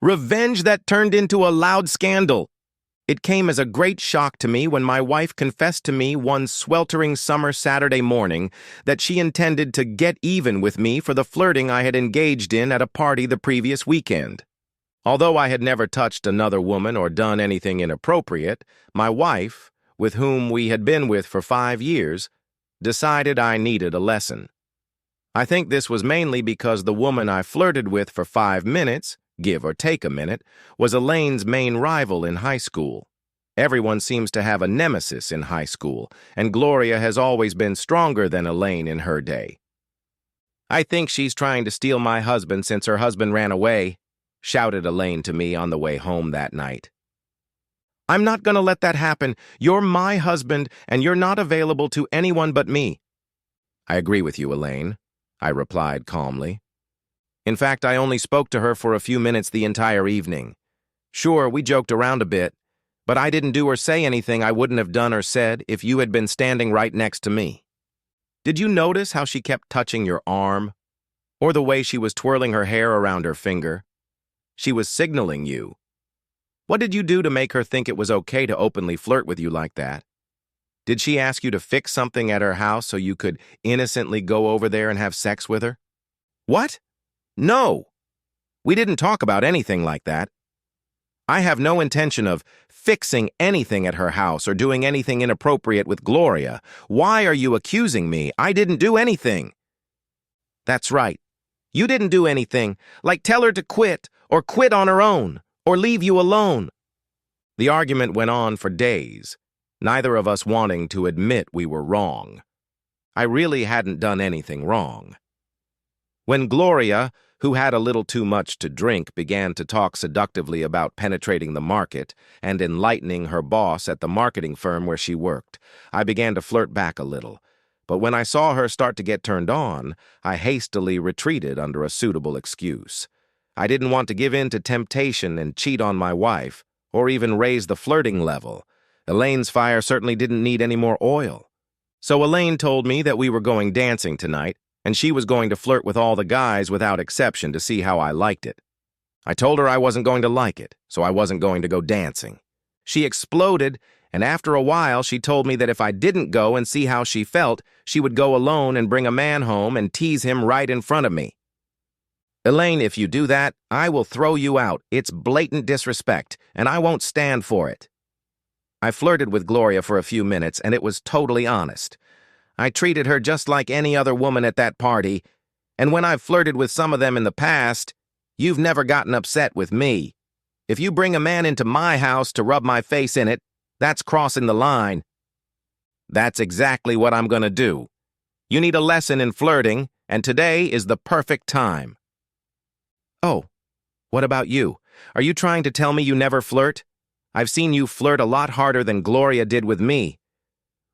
Revenge that turned into a loud scandal. It came as a great shock to me when my wife confessed to me one sweltering summer Saturday morning that she intended to get even with me for the flirting I had engaged in at a party the previous weekend. Although I had never touched another woman or done anything inappropriate, my wife, with whom we had been with for 5 years, decided I needed a lesson. I think this was mainly because the woman I flirted with for 5 minutes, give or take a minute, was Elaine's main rival in high school. Everyone seems to have a nemesis in high school, and Gloria has always been stronger than Elaine in her day. "I think she's trying to steal my husband since her husband ran away," shouted Elaine to me on the way home that night. "I'm not going to let that happen. You're my husband, and you're not available to anyone but me." "I agree with you, Elaine," I replied calmly. "In fact, I only spoke to her for a few minutes the entire evening. Sure, we joked around a bit, but I didn't do or say anything I wouldn't have done or said if you had been standing right next to me. Did you notice how she kept touching your arm? Or the way she was twirling her hair around her finger? She was signaling you. What did you do to make her think it was okay to openly flirt with you like that? Did she ask you to fix something at her house so you could innocently go over there and have sex with her?" "What? No. We didn't talk about anything like that. I have no intention of fixing anything at her house or doing anything inappropriate with Gloria. Why are you accusing me? I didn't do anything." "That's right. You didn't do anything, like tell her to quit or quit on her own or leave you alone." The argument went on for days, neither of us wanting to admit we were wrong. I really hadn't done anything wrong. When Gloria, who had a little too much to drink, began to talk seductively about penetrating the market and enlightening her boss at the marketing firm where she worked, I began to flirt back a little. But when I saw her start to get turned on, I hastily retreated under a suitable excuse. I didn't want to give in to temptation and cheat on my wife, or even raise the flirting level. Elaine's fire certainly didn't need any more oil. So Elaine told me that we were going dancing tonight, and she was going to flirt with all the guys without exception to see how I liked it. I told her I wasn't going to like it, so I wasn't going to go dancing. She exploded, and after a while she told me that if I didn't go and see how she felt, she would go alone and bring a man home and tease him right in front of me. "Elaine, if you do that, I will throw you out. It's blatant disrespect, and I won't stand for it." I flirted with Gloria for a few minutes, and it was totally honest. I treated her just like any other woman at that party, and when I've flirted with some of them in the past, you've never gotten upset with me. If you bring a man into my house to rub my face in it, that's crossing the line. That's exactly what I'm going to do. You need a lesson in flirting, and today is the perfect time. "Oh, what about you? Are you trying to tell me you never flirt? I've seen you flirt a lot harder than Gloria did with me.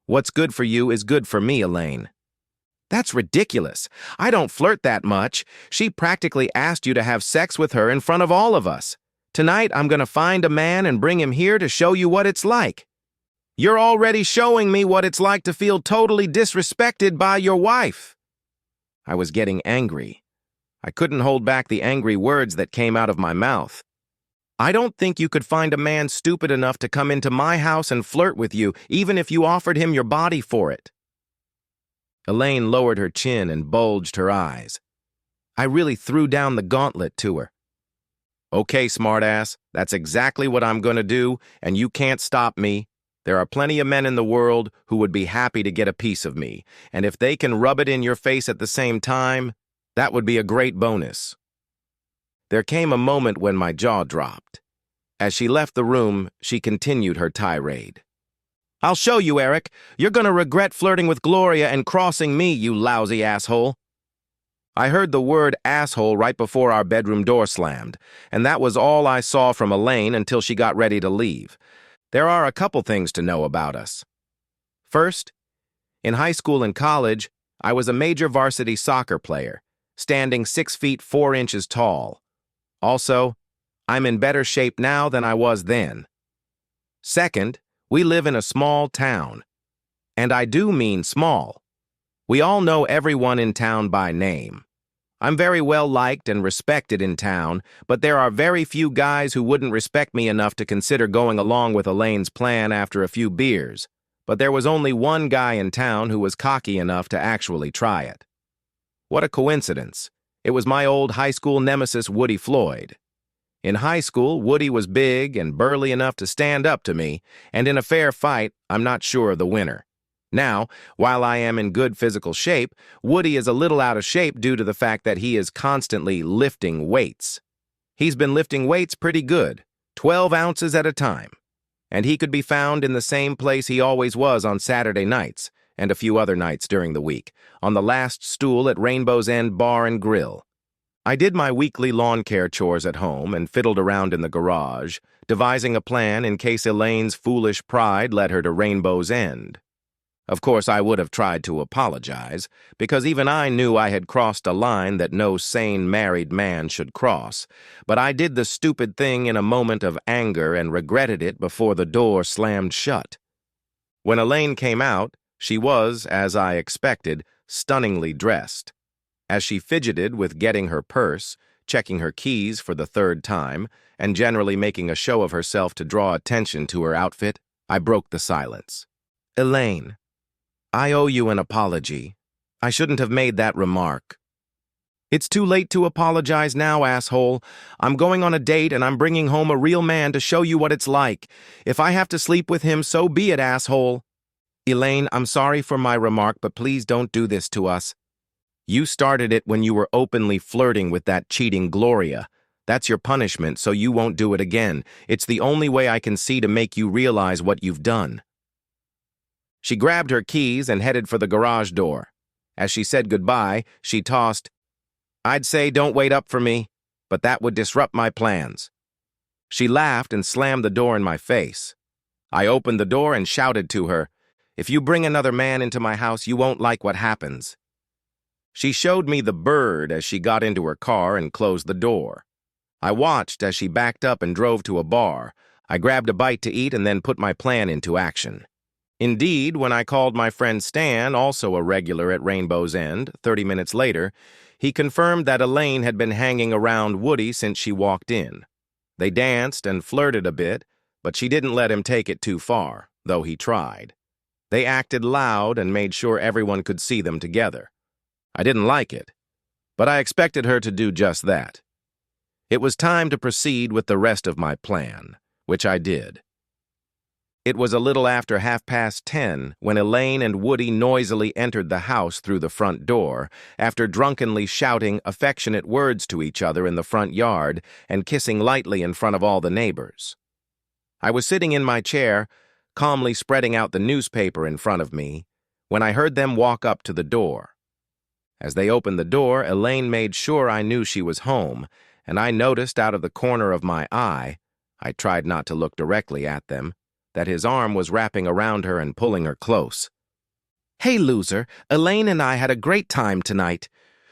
What's good for you is good for me, Elaine." "That's ridiculous. I don't flirt that much. She practically asked you to have sex with her in front of all of us. Tonight, I'm going to find a man and bring him here to show you what it's like." "You're already showing me what it's like to feel totally disrespected by your wife." I was getting angry. I couldn't hold back the angry words that came out of my mouth. "I don't think you could find a man stupid enough to come into my house and flirt with you, even if you offered him your body for it." Elaine lowered her chin and bulged her eyes. I really threw down the gauntlet to her. "Okay, smartass, that's exactly what I'm going to do, and you can't stop me. There are plenty of men in the world who would be happy to get a piece of me, and if they can rub it in your face at the same time, that would be a great bonus." There came a moment when my jaw dropped. As she left the room, she continued her tirade. "I'll show you, Eric. You're going to regret flirting with Gloria and crossing me, you lousy asshole." I heard the word asshole right before our bedroom door slammed, and that was all I saw from Elaine until she got ready to leave. There are a couple things to know about us. First, in high school and college, I was a major varsity soccer player, standing 6 feet 4 inches tall. Also, I'm in better shape now than I was then. Second, we live in a small town. And I do mean small. We all know everyone in town by name. I'm very well liked and respected in town, but there are very few guys who wouldn't respect me enough to consider going along with Elaine's plan after a few beers. But there was only one guy in town who was cocky enough to actually try it. What a coincidence. It was my old high school nemesis, Woody Floyd. In high school, Woody was big and burly enough to stand up to me, and in a fair fight, I'm not sure of the winner. Now, while I am in good physical shape, Woody is a little out of shape due to the fact that he is constantly lifting weights. He's been lifting weights pretty good, 12 ounces at a time, and he could be found in the same place he always was on Saturday nights, and a few other nights during the week, on the last stool at Rainbow's End Bar and Grill. I did my weekly lawn care chores at home and fiddled around in the garage, devising a plan in case Elaine's foolish pride led her to Rainbow's End. Of course, I would have tried to apologize, because even I knew I had crossed a line that no sane married man should cross, but I did the stupid thing in a moment of anger and regretted it before the door slammed shut. When Elaine came out, she was, as I expected, stunningly dressed. As she fidgeted with getting her purse, checking her keys for the third time, and generally making a show of herself to draw attention to her outfit, I broke the silence. "Elaine, I owe you an apology. I shouldn't have made that remark." "It's too late to apologize now, asshole. I'm going on a date and I'm bringing home a real man to show you what it's like. If I have to sleep with him, so be it, asshole." "Elaine, I'm sorry for my remark, but please don't do this to us. You started it when you were openly flirting with that cheating Gloria. That's your punishment, so you won't do it again. It's the only way I can see to make you realize what you've done." She grabbed her keys and headed for the garage door. As she said goodbye, she tossed, "I'd say don't wait up for me, but that would disrupt my plans." She laughed and slammed the door in my face. I opened the door and shouted to her, "If you bring another man into my house, you won't like what happens." She showed me the bird as she got into her car and closed the door. I watched as she backed up and drove to a bar. I grabbed a bite to eat and then put my plan into action. Indeed, when I called my friend Stan, also a regular at Rainbow's End, 30 minutes later, he confirmed that Elaine had been hanging around Woody since she walked in. They danced and flirted a bit, but she didn't let him take it too far, though he tried. They acted loud and made sure everyone could see them together. I didn't like it, but I expected her to do just that. It was time to proceed with the rest of my plan, which I did. It was a little after 10:30 when Elaine and Woody noisily entered the house through the front door, after drunkenly shouting affectionate words to each other in the front yard and kissing lightly in front of all the neighbors. I was sitting in my chair, calmly spreading out the newspaper in front of me, when I heard them walk up to the door. As they opened the door, Elaine made sure I knew she was home, and I noticed out of the corner of my eye, I tried not to look directly at them, that his arm was wrapping around her and pulling her close. "Hey, loser, Elaine and I had a great time tonight.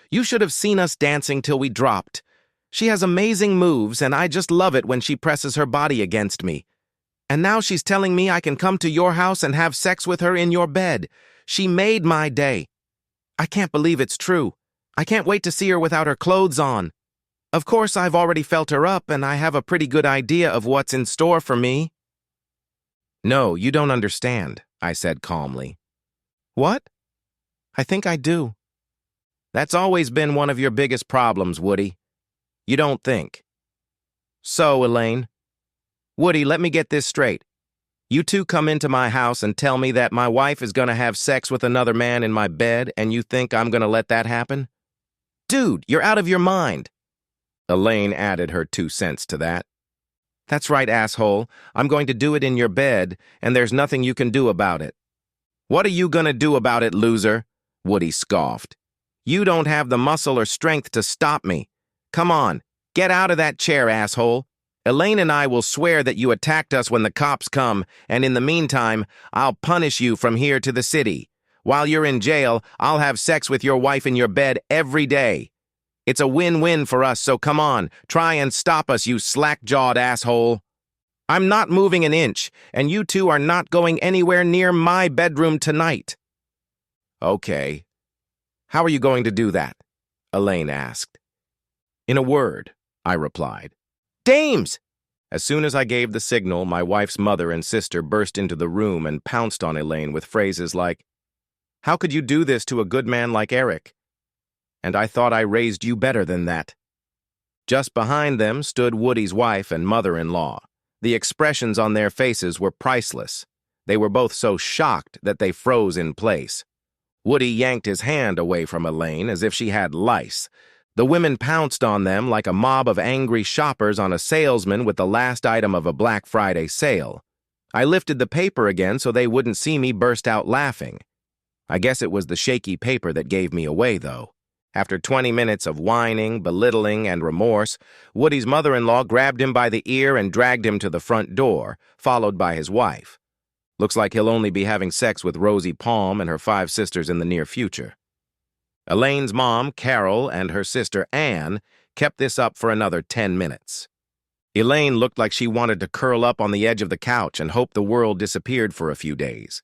You should have seen us dancing till we dropped. She has amazing moves, and I just love it when she presses her body against me. And now she's telling me I can come to your house and have sex with her in your bed. She made my day. I can't believe it's true. I can't wait to see her without her clothes on. Of course, I've already felt her up, and I have a pretty good idea of what's in store for me." "No, you don't understand," I said calmly. "What? I think I do." "That's always been one of your biggest problems, Woody. You don't think." "So, Elaine." "Woody, let me get this straight. You two come into my house and tell me that my wife is going to have sex with another man in my bed, and you think I'm going to let that happen? Dude, you're out of your mind." Elaine added her 2 cents to that. "That's right, asshole. I'm going to do it in your bed, and there's nothing you can do about it." "What are you going to do about it, loser?" Woody scoffed. "You don't have the muscle or strength to stop me. Come on, get out of that chair, asshole. Elaine and I will swear that you attacked us when the cops come, and in the meantime, I'll punish you from here to the city. While you're in jail, I'll have sex with your wife in your bed every day. It's a win-win for us, so come on, try and stop us, you slack-jawed asshole. I'm not moving an inch, and you two are not going anywhere near my bedroom tonight." "Okay. How are you going to do that?" Elaine asked. In a word, I replied. Dames! As soon as I gave the signal, my wife's mother and sister burst into the room and pounced on Elaine with phrases like, How could you do this to a good man like Eric? And I thought I raised you better than that. Just behind them stood Woody's wife and mother-in-law. The expressions on their faces were priceless. They were both so shocked that they froze in place. Woody yanked his hand away from Elaine as if she had lice. The women pounced on them like a mob of angry shoppers on a salesman with the last item of a Black Friday sale. I lifted the paper again so they wouldn't see me burst out laughing. I guess it was the shaky paper that gave me away, though. After 20 minutes of whining, belittling, and remorse, Woody's mother-in-law grabbed him by the ear and dragged him to the front door, followed by his wife. Looks like he'll only be having sex with Rosie Palm and her 5 sisters in the near future. Elaine's mom, Carol, and her sister, Anne, kept this up for another 10 minutes. Elaine looked like she wanted to curl up on the edge of the couch and hope the world disappeared for a few days.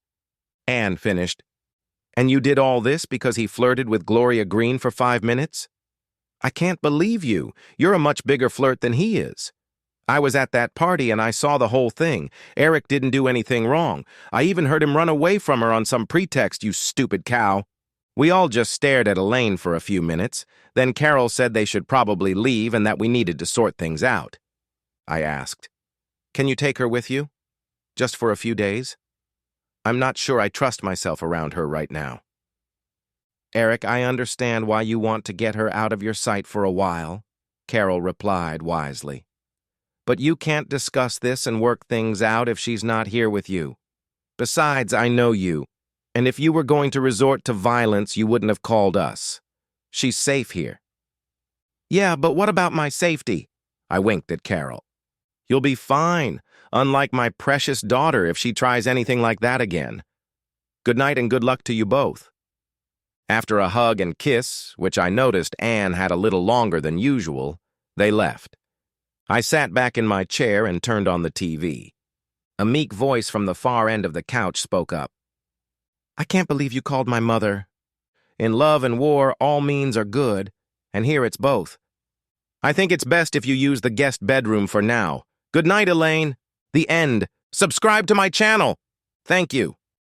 Anne finished, And you did all this because he flirted with Gloria Green for 5 minutes? I can't believe you. You're a much bigger flirt than he is. I was at that party and I saw the whole thing. Eric didn't do anything wrong. I even heard him run away from her on some pretext, you stupid cow. We all just stared at Elaine for a few minutes. Then Carol said they should probably leave and that we needed to sort things out. I asked, Can you take her with you? Just for a few days? I'm not sure I trust myself around her right now. Eric, I understand why you want to get her out of your sight for a while, Carol replied wisely. But you can't discuss this and work things out if she's not here with you. Besides, I know you, and if you were going to resort to violence, you wouldn't have called us. She's safe here. Yeah, but what about my safety? I winked at Carol. You'll be fine, unlike my precious daughter if she tries anything like that again. Good night and good luck to you both. After a hug and kiss, which I noticed Anne had a little longer than usual, they left. I sat back in my chair and turned on the TV. A meek voice from the far end of the couch spoke up. I can't believe you called my mother. In love and war, all means are good, and here it's both. I think it's best if you use the guest bedroom for now. Good night, Elaine. The end. Subscribe to my channel. Thank you.